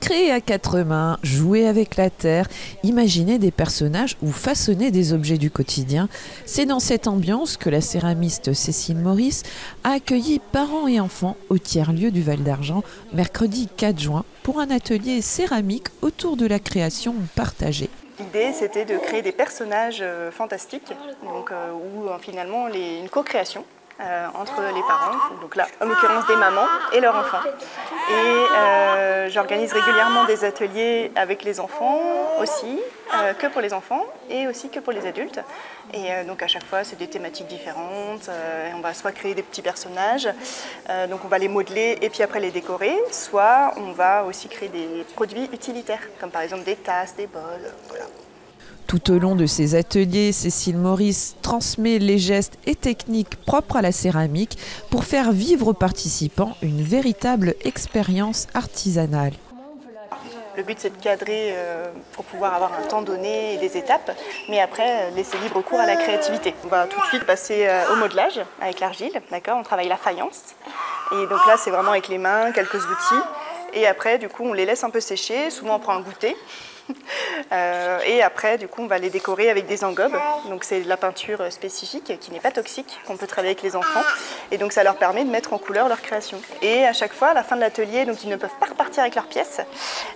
Créer à quatre mains, jouer avec la terre, imaginer des personnages ou façonner des objets du quotidien, c'est dans cette ambiance que la céramiste Cécile Maurice a accueilli parents et enfants au tiers-lieu du Val d'Argent, mercredi 4 juin, pour un atelier céramique autour de la création partagée. L'idée, c'était de créer des personnages fantastiques, donc, ou finalement une co-création entre les parents, donc là, en l'occurrence des mamans et leurs enfants. Et j'organise régulièrement des ateliers avec les enfants aussi, que pour les enfants et aussi que pour les adultes. Et donc à chaque fois, c'est des thématiques différentes. Et on va soit créer des petits personnages, donc on va les modeler et puis après les décorer, soit on va aussi créer des produits utilitaires, comme par exemple des tasses, des bols, voilà. Tout au long de ces ateliers, Cécile Maurice transmet les gestes et techniques propres à la céramique pour faire vivre aux participants une véritable expérience artisanale. Le but, c'est de cadrer pour pouvoir avoir un temps donné et des étapes, mais après, laisser libre cours à la créativité. On va tout de suite passer au modelage avec l'argile, d'accord ? On travaille la faïence. Et donc là, c'est vraiment avec les mains, quelques outils. Et après, du coup, on les laisse un peu sécher. Souvent, on prend un goûter. Et après, du coup, on va les décorer avec des engobes. Donc, c'est de la peinture spécifique qui n'est pas toxique, qu'on peut travailler avec les enfants. Et donc, ça leur permet de mettre en couleur leur création. Et à chaque fois, à la fin de l'atelier, donc ils ne peuvent pas repartir avec leurs pièces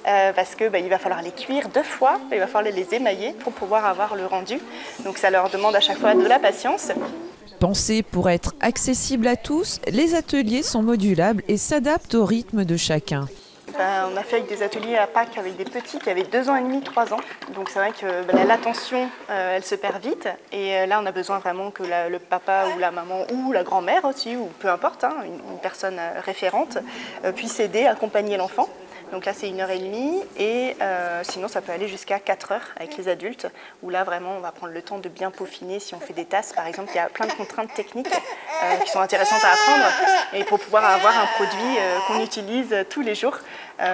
parce que il va falloir les cuire 2 fois. Il va falloir les émailler pour pouvoir avoir le rendu. Donc, ça leur demande à chaque fois de la patience. Pensés pour être accessibles à tous, les ateliers sont modulables et s'adaptent au rythme de chacun. On a fait avec des ateliers à Pâques avec des petits qui avaient 2 ans et demi, 3 ans. Donc c'est vrai que l'attention, elle se perd vite. Et là, on a besoin vraiment que le papa ou la maman ou la grand-mère aussi, ou peu importe, une personne référente, puisse aider, accompagner l'enfant. Donc là, c'est 1h30 et sinon, ça peut aller jusqu'à 4 heures avec les adultes, où là, vraiment, on va prendre le temps de bien peaufiner. Si on fait des tasses, par exemple, il y a plein de contraintes techniques qui sont intéressantes à apprendre et pour pouvoir avoir un produit qu'on utilise tous les jours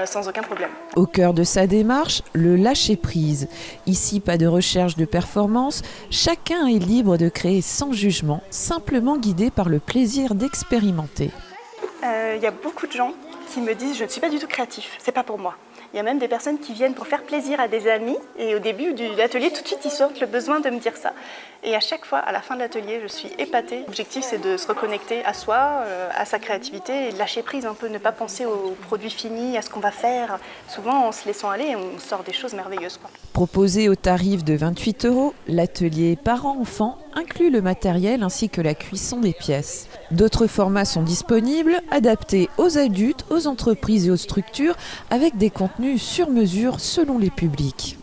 sans aucun problème. Au cœur de sa démarche, le lâcher-prise. Ici, pas de recherche de performance, chacun est libre de créer sans jugement, simplement guidé par le plaisir d'expérimenter. Il y a beaucoup de gens qui me disent « je ne suis pas du tout créatif, c'est pas pour moi ». Il y a même des personnes qui viennent pour faire plaisir à des amis et au début de l'atelier, tout de suite, ils sentent le besoin de me dire ça. Et à chaque fois, à la fin de l'atelier, je suis épatée. L'objectif, c'est de se reconnecter à soi, à sa créativité et de lâcher prise un peu, ne pas penser aux produits finis, à ce qu'on va faire. Souvent, en se laissant aller, on sort des choses merveilleuses, quoi. Proposé au tarif de 28 €, l'atelier parents-enfants inclut le matériel ainsi que la cuisson des pièces. D'autres formats sont disponibles, adaptés aux adultes, aux entreprises et aux structures, avec des contenus sur mesure selon les publics.